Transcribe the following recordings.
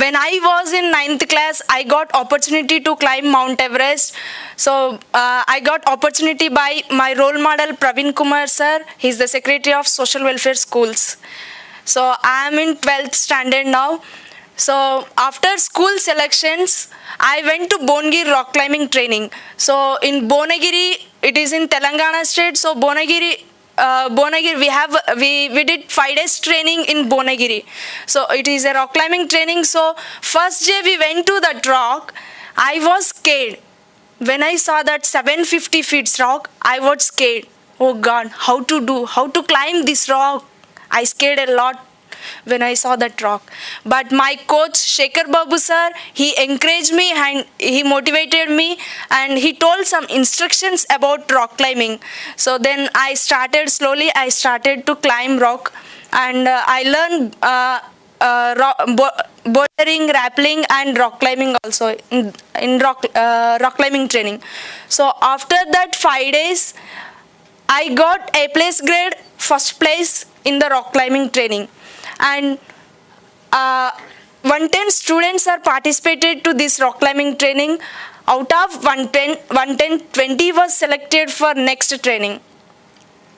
when I was in 9th class, I got opportunity to climb Mount Everest. So I got opportunity by my role model Praveen Kumar sir. He's the Secretary of Social Welfare Schools. So I am in 12th standard now. So after school selections, I went to Bongiri rock climbing training. So in Bonagiri, it is in Telangana state. So Bonagiri, we did 5 days training in Bonagiri. So it is a rock climbing training. So first day we went to that rock. I was scared. When I saw that 750 feet rock, I was scared. Oh God, how to climb this rock? I scared a lot when I saw that rock. But my coach Shekhar Babu sir, he encouraged me and he motivated me, and he told some instructions about rock climbing. So then I started to climb rock, and I learned bouldering, rappelling and rock climbing also in rock climbing training. So after that 5 days, I got A+ grade, first place in the rock climbing training. And 110 students are participated to this rock climbing training. Out of 110, 20 was selected for next training.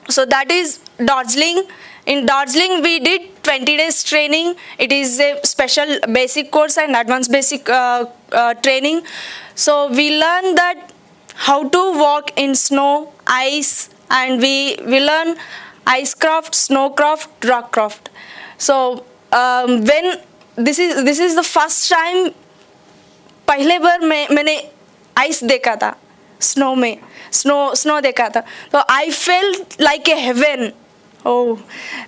So that is Darjeeling. In Darjeeling, we did 20 days training. It is a special basic course and advanced basic training. So we learn that how to walk in snow, ice, and we learn ice craft, snow craft, rock craft. So when this is the first time पहले बार मैंने ice देखा था, snow में snow देखा था, तो I felt like a heaven. Oh,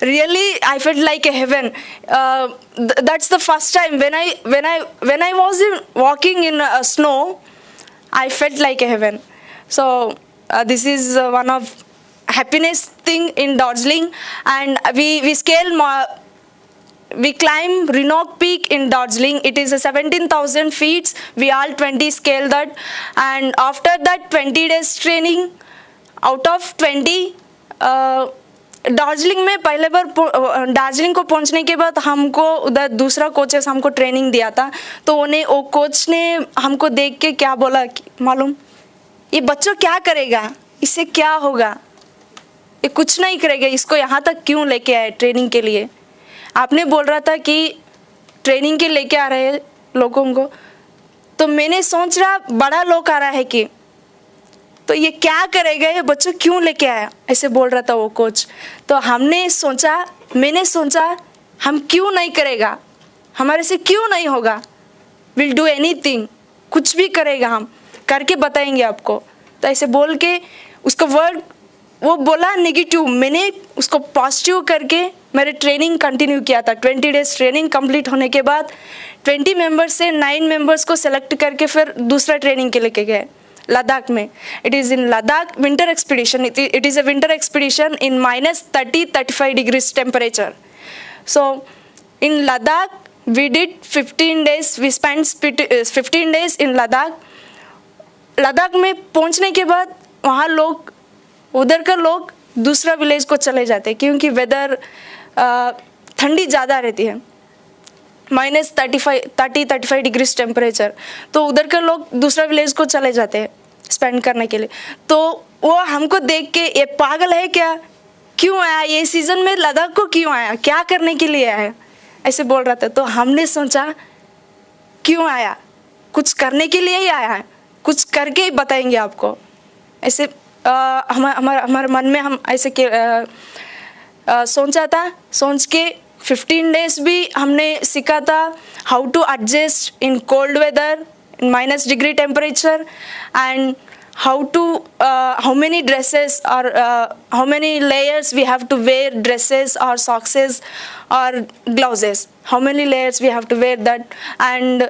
really, I felt like a heaven. That's the first time when I was walking in snow, I felt like a heaven. So this is one of happiness thing in Darjeeling, and we climb Renock Peak in Darjeeling. It is a 17,000 feet. We all 20 scale that, and after that 20 days training, out of 20, Darjeeling में पहले बार दार्जिलिंग को पहुंचने के बाद हमको उधर दूसरा coaches हमको ट्रेनिंग दिया था, तो वो कोच ने हमको देख के क्या बोला मालूम, ये बच्चों क्या करेगा, इससे क्या होगा, ये कुछ नहीं करेगा, इसको यहाँ तक क्यों लेके आए ट्रेनिंग के लिए. आपने बोल रहा था कि ट्रेनिंग के लेके आ रहे हैं लोगों को, तो मैंने सोच रहा बड़ा लोग आ रहा है कि तो ये क्या करेगा, ये बच्चों क्यों लेके आया, ऐसे बोल रहा था वो कोच. तो मैंने सोचा हम क्यों नहीं करेगा, हमारे से क्यों नहीं होगा, विल डू एनीथिंग, कुछ भी करेगा, हम करके बताएंगे आपको. तो ऐसे बोल के उसका वर्ड वो बोला नेगेटिव, मैंने उसको पॉजिटिव करके मेरे ट्रेनिंग कंटिन्यू किया था. 20 डेज ट्रेनिंग कंप्लीट होने के बाद 20 मेंबर्स से 9 मेंबर्स को सेलेक्ट करके फिर दूसरा ट्रेनिंग के लेके गए लद्दाख में. It is in Ladakh winter expedition. It is a winter expedition in -30-35 degrees temperature. So in Ladakh we did 15 days. We spend 15 days in Ladakh. Ladakh में पहुंचने के बाद वहाँ लोग, उधर का लोग दूसरा विलेज को चले जाते हैं क्योंकि वेदर ठंडी ज़्यादा रहती है, -30-35 डिग्रीज टेम्परेचर. तो उधर के लोग दूसरा विलेज को चले जाते हैं स्पेंड करने के लिए. तो वो हमको देख के ये पागल है क्या, क्यों आया ये सीज़न में लद्दाख को, क्यों आया, क्या करने के लिए आया, ऐसे बोल रहा था. तो हमने सोचा क्यों आया, कुछ करने के लिए ही आया है, कुछ करके ही बताएंगे आपको. ऐसे हमारे मन में हम ऐसे सोचा था. सोच के 15 days भी हमने सीखा था how to adjust in cold weather, in -degree temperature, and how many dresses or how many layers we have to wear, dresses or socks or gloves, how many layers we have to wear that. And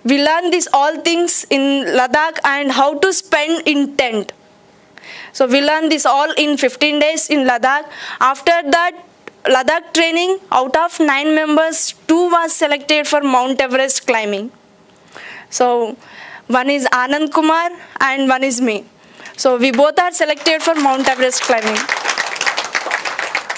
we learn these all things in Ladakh, and how to spend in tent. So we learned this all in 15 days in Ladakh. After that Ladakh training, out of 9 members, 2 was selected for Mount Everest climbing. So one is Anand Kumar and one is me. So we both are selected for Mount Everest climbing.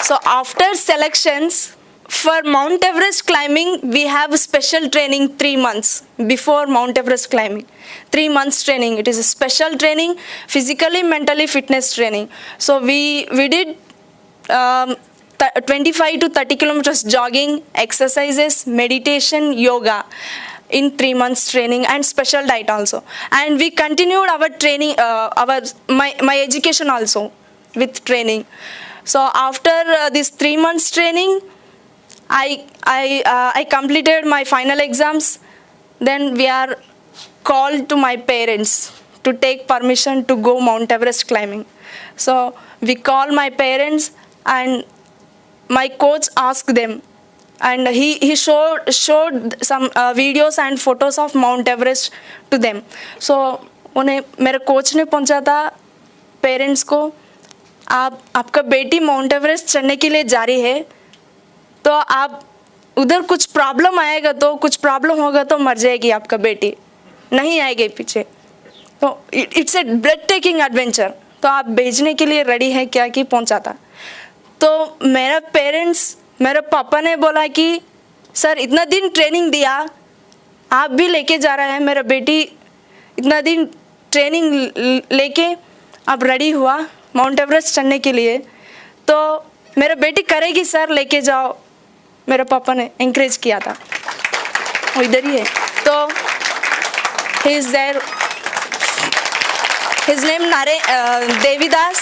So after selections, for Mount Everest climbing, we have special training 3 months before Mount Everest climbing. 3 months training. It is a special training, physically, mentally fitness training. So we did 25 to 30 kilometers jogging, exercises, meditation, yoga in 3 months training, and special diet also. And we continued our training, my education also with training. So after this 3 months training, I completed my final exams. Then we are called to my parents to take permission to go Mount Everest climbing. So we call my parents, and my coach asked them, and he showed some videos and photos of Mount Everest to them. So उन्हें मेरे coach ने पहुंचा था parents को, आपका बेटी mount Everest चढ़ने के लिए जा रही है, तो आप उधर कुछ प्रॉब्लम आएगा, तो कुछ प्रॉब्लम होगा तो मर जाएगी आपका बेटी, नहीं आएगी पीछे, तो it's a breath taking adventure, तो आप भेजने के लिए रेडी है क्या, कि पहुंचा था. तो मेरा पेरेंट्स, मेरे पापा ने बोला कि सर इतना दिन ट्रेनिंग दिया, आप भी लेके जा रहे हैं, मेरा बेटी इतना दिन ट्रेनिंग लेके अब रेडी हुआ माउंट एवरेस्ट चढ़ने के लिए, तो मेरा बेटी करेगी सर, लेके जाओ. मेरे पापा ने encourage किया था, वो इधर ही है. तो he is there, his name Devidas.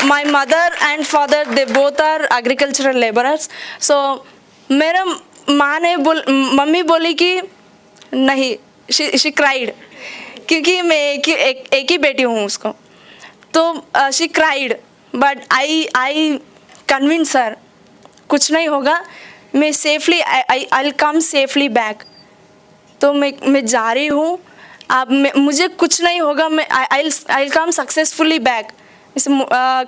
My mother and father, they both are agricultural laborers. So मेरा मम्मी बोली कि नहीं, she cried, क्योंकि मैं एक ही बेटी हूँ उसको. तो she cried, but I convinced her, कुछ नहीं होगा, मैं safely I'll come safely back. तो मैं जा रही हूँ, अब मुझे कुछ नहीं होगा, मैं I'll come successfully back. इसे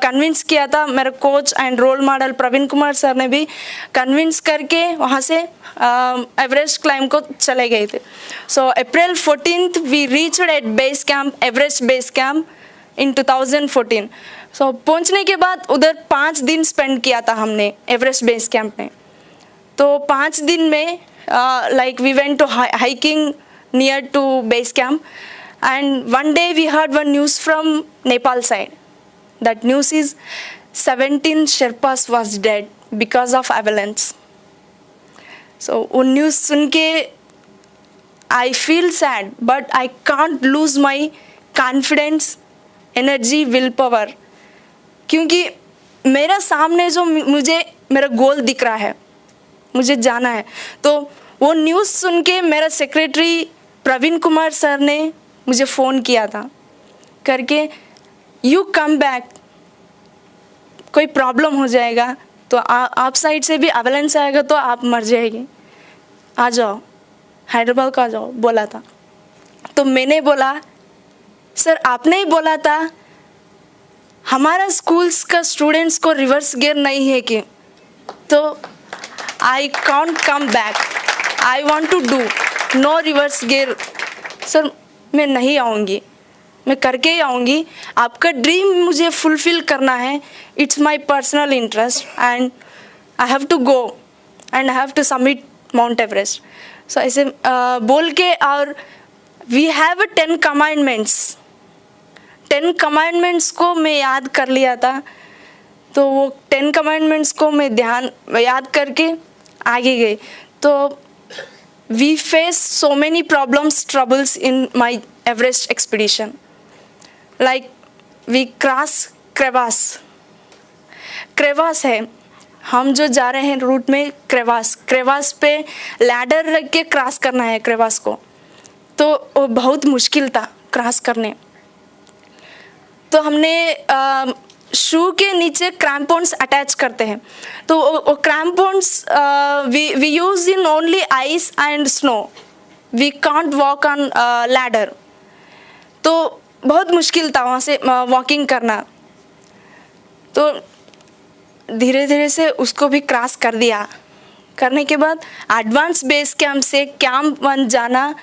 कन्विंस किया था मेरा coach and role model Praveen Kumar sir ने भी कन्विंस करके वहाँ से एवरेस्ट क्लाइम को चले गए थे. So April 14th we reached at base camp, Everest base camp in 2014. So पहुँचने के बाद उधर 5 दिन स्पेंड किया था हमने एवरेस्ट बेस कैंप में. तो 5 दिन में like we went to hiking near to base camp, and one day we heard one news from Nepal side. That news is 17 Sherpas was dead because of avalanche. So वो news सुन के I feel sad, but I can't lose my confidence, energy, willpower. क्योंकि मेरा सामने जो मुझे मेरा गोल दिख रहा है, मुझे जाना है. तो वो न्यूज़ सुन के मेरा सेक्रेटरी प्रवीण कुमार सर ने मुझे फ़ोन किया था करके, यू कम बैक, कोई प्रॉब्लम हो जाएगा तो आप साइड से भी एवलांच आएगा तो आप मर जाएगी, आ जाओ हैदराबाद को आ जाओ, बोला था. तो मैंने बोला सर आपने ही बोला था हमारा स्कूल्स का स्टूडेंट्स को रिवर्स गियर नहीं है कि, तो I can't come back, I want to do no reverse gear. Sir मैं नहीं आऊँगी, मैं करके ही आऊँगी, आपका ड्रीम मुझे फुलफ़िल करना है, it's my personal interest and I have to go and I have to submit Mount Everest. So ऐसे बोल के, और वी हैव 10 कमांडमेंट्स. 10 कमांडमेंट्स को मैं याद कर लिया था, तो वो 10 कमांडमेंट्स को मैं याद करके आगे गई. तो we face so many problems, troubles in my Everest expedition. Like we cross crevasse है, हम जो जा रहे हैं रूट में क्रेवास पे लैडर रख के क्रॉस करना है क्रेवास को, तो वो बहुत मुश्किल था क्रॉस करने. तो हमने शू के नीचे क्रैम्पॉन्स अटैच करते हैं, तो वो crampons we use in only ice and snow, we can't walk on ladder. तो बहुत मुश्किल था वहाँ से वॉकिंग करना. तो धीरे धीरे से उसको भी क्रॉस कर दिया. करने के बाद एडवांस बेस कैंप से कैंप 1 जाना,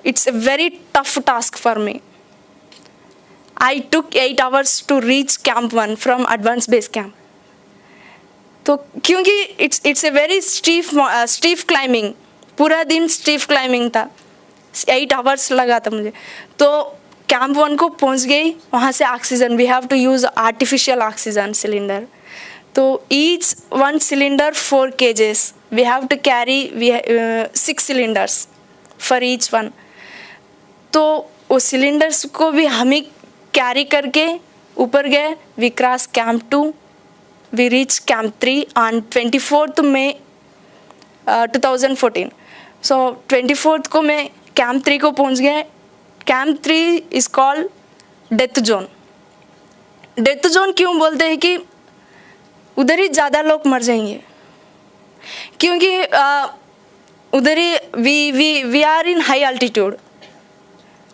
it's a very tough task for me. I took 8 hours to reach Camp 1 from Advanced Base Camp. तो क्योंकि इट्स ए वेरी स्टीफ क्लाइंबिंग, पूरा दिन स्टीफ क्लाइंबिंग था, 8 आवर्स लगा था मुझे। तो कैंप 1 को पहुंच गई, वहाँ से oxygen, we have to use artificial oxygen cylinder. तो each 1 cylinder 4 kgs, we have to carry 6 cylinders for each 1। तो वो सिलेंडर्स को भी हम ही कैरी करके ऊपर गए। We cross camp 2, we reach camp 3 on 24th May 2014। So 24th को मैं कैंप 3 को पहुंच गए। Camp 3 is called death zone. Death zone क्यों बोलते हैं कि उधर ही ज़्यादा लोग मर जाएंगे, क्योंकि उधर ही we are in high altitude,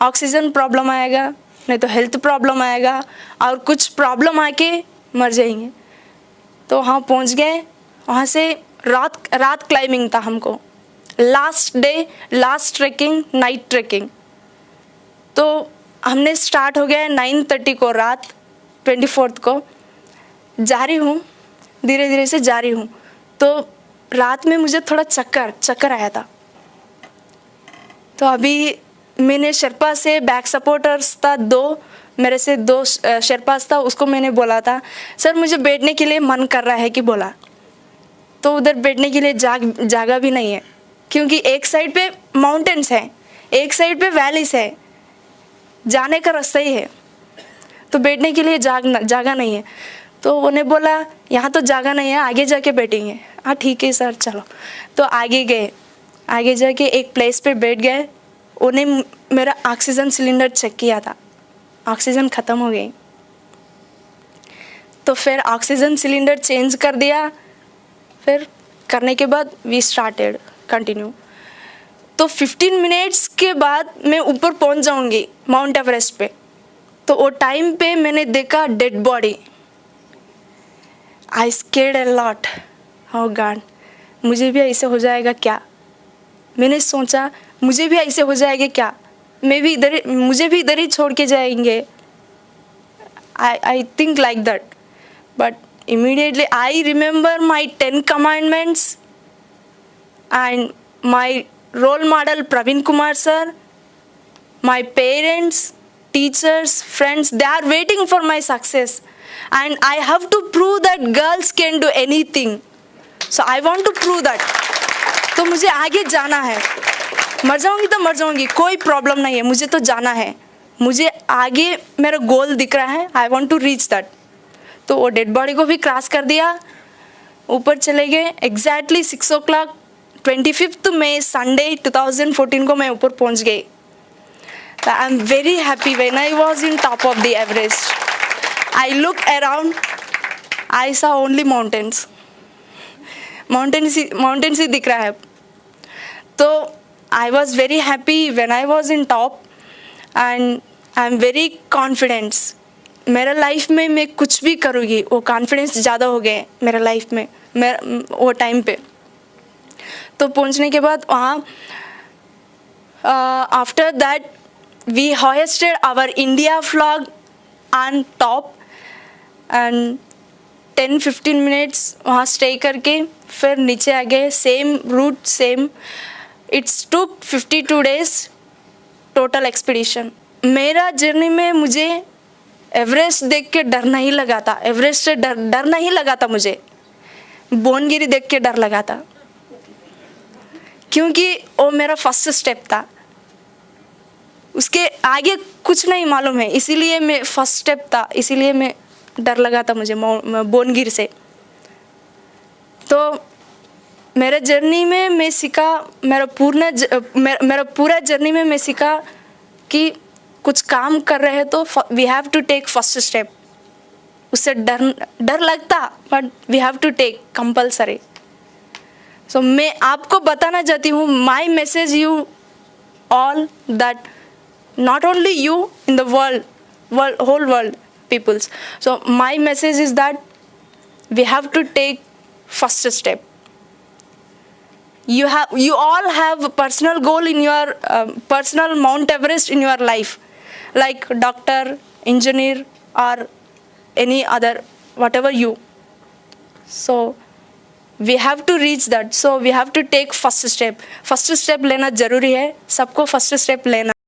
oxygen problem आएगा, नहीं तो हेल्थ प्रॉब्लम आएगा, और कुछ प्रॉब्लम आके मर जाएंगे। तो वहाँ पहुँच गए। वहाँ से रात क्लाइंबिंग था हमको, last day, last trekking, night trekking. तो हमने स्टार्ट हो गया 9:30 को रात 24th को। जा रही हूँ, धीरे धीरे से जा रही हूँ, तो रात में मुझे थोड़ा चक्कर आया था। तो अभी मैंने शेरपा से, बैक सपोर्टर्स था 2, मेरे से 2 शेरपास था, उसको मैंने बोला था सर मुझे बैठने के लिए मन कर रहा है कि बोला। तो उधर बैठने के लिए जगह भी नहीं है, क्योंकि एक साइड पे माउंटेन्स है, एक साइड पे वैलीज है, जाने का रास्ता ही है, तो बैठने के लिए जगह नहीं है। तो उन्हें बोला यहाँ तो जगह नहीं है, आगे जाके बैठेंगे। हाँ ठीक है सर चलो। तो आगे गए, आगे जाके एक प्लेस पे बैठ गए। उन्हें मेरा ऑक्सीजन सिलेंडर चेक किया था, ऑक्सीजन ख़त्म हो गई। तो फिर ऑक्सीजन सिलेंडर चेंज कर दिया। फिर करने के बाद वी स्टार्टेड कंटिन्यू। तो 15 मिनट्स के बाद मैं ऊपर पहुंच जाऊंगी माउंट एवरेस्ट पे। तो वो टाइम पे मैंने देखा dead body. I scared a lot, oh God, मुझे भी ऐसे हो जाएगा क्या। मैंने सोचा मुझे भी ऐसे हो जाएगा क्या, मुझे भी इधर ही छोड़ के जाएंगे। I think like that, but immediately I remember my 10 commandments and my role model Praveen Kumar sir, my parents, teachers, friends, they are waiting for my success and I have to prove that girls can do anything. So I want to prove that. तो मुझे आगे जाना है, मर जाऊंगी तो मर जाऊंगी, कोई प्रॉब्लम नहीं है, मुझे तो जाना है, मुझे आगे मेरा गोल दिख रहा है, I want to reach that. तो वो डेड बॉडी को भी क्रॉस कर दिया, ऊपर चले गए। Exactly 6 o'clock 25th May Sunday 2014 को मैं ऊपर पहुंच गई। I am very happy when I was in top of the Everest. I look around, I saw only mountains, mountains ही दिख रहा है। तो I was very happy when I was in top and I am very confidence. मेरा life में मैं कुछ भी करूँगी, वो कॉन्फिडेंस ज़्यादा हो गए मेरा लाइफ में वो टाइम पे। तो पहुँचने के बाद वहाँ after that we hosted our India flag on top and 10-15 minutes वहाँ स्टे करके फिर नीचे आ गए। Same route, same. It's took 52 days total expedition. मेरा जर्नी में मुझे एवरेस्ट देख के डर नहीं लगा था, एवरेस्ट से डर नहीं लगा था, मुझे बोनगिरी देख के डर लगा था, क्योंकि वो मेरा फर्स्ट स्टेप था, उसके आगे कुछ नहीं मालूम है, इसीलिए मैं फर्स्ट स्टेप था, इसीलिए मैं डर लगा था मुझे बोनगिर से। तो मेरे जर्नी में मैं सीखा, मेरा पूरा जर्नी में मैं सीखा कि कुछ काम कर रहे हैं तो we have to take first step. उससे डर लगता, but we have to take compulsory. So मैं आपको बताना चाहती हूँ, my message you all that not only you in the world whole world peoples, so my message is that we have to take first step. You all have a personal goal in your personal Mount Everest in your life, like doctor, engineer, or any other, whatever you. So we have to reach that, so we have to take first step लेना ज़रूरी है, सबको first step लेना।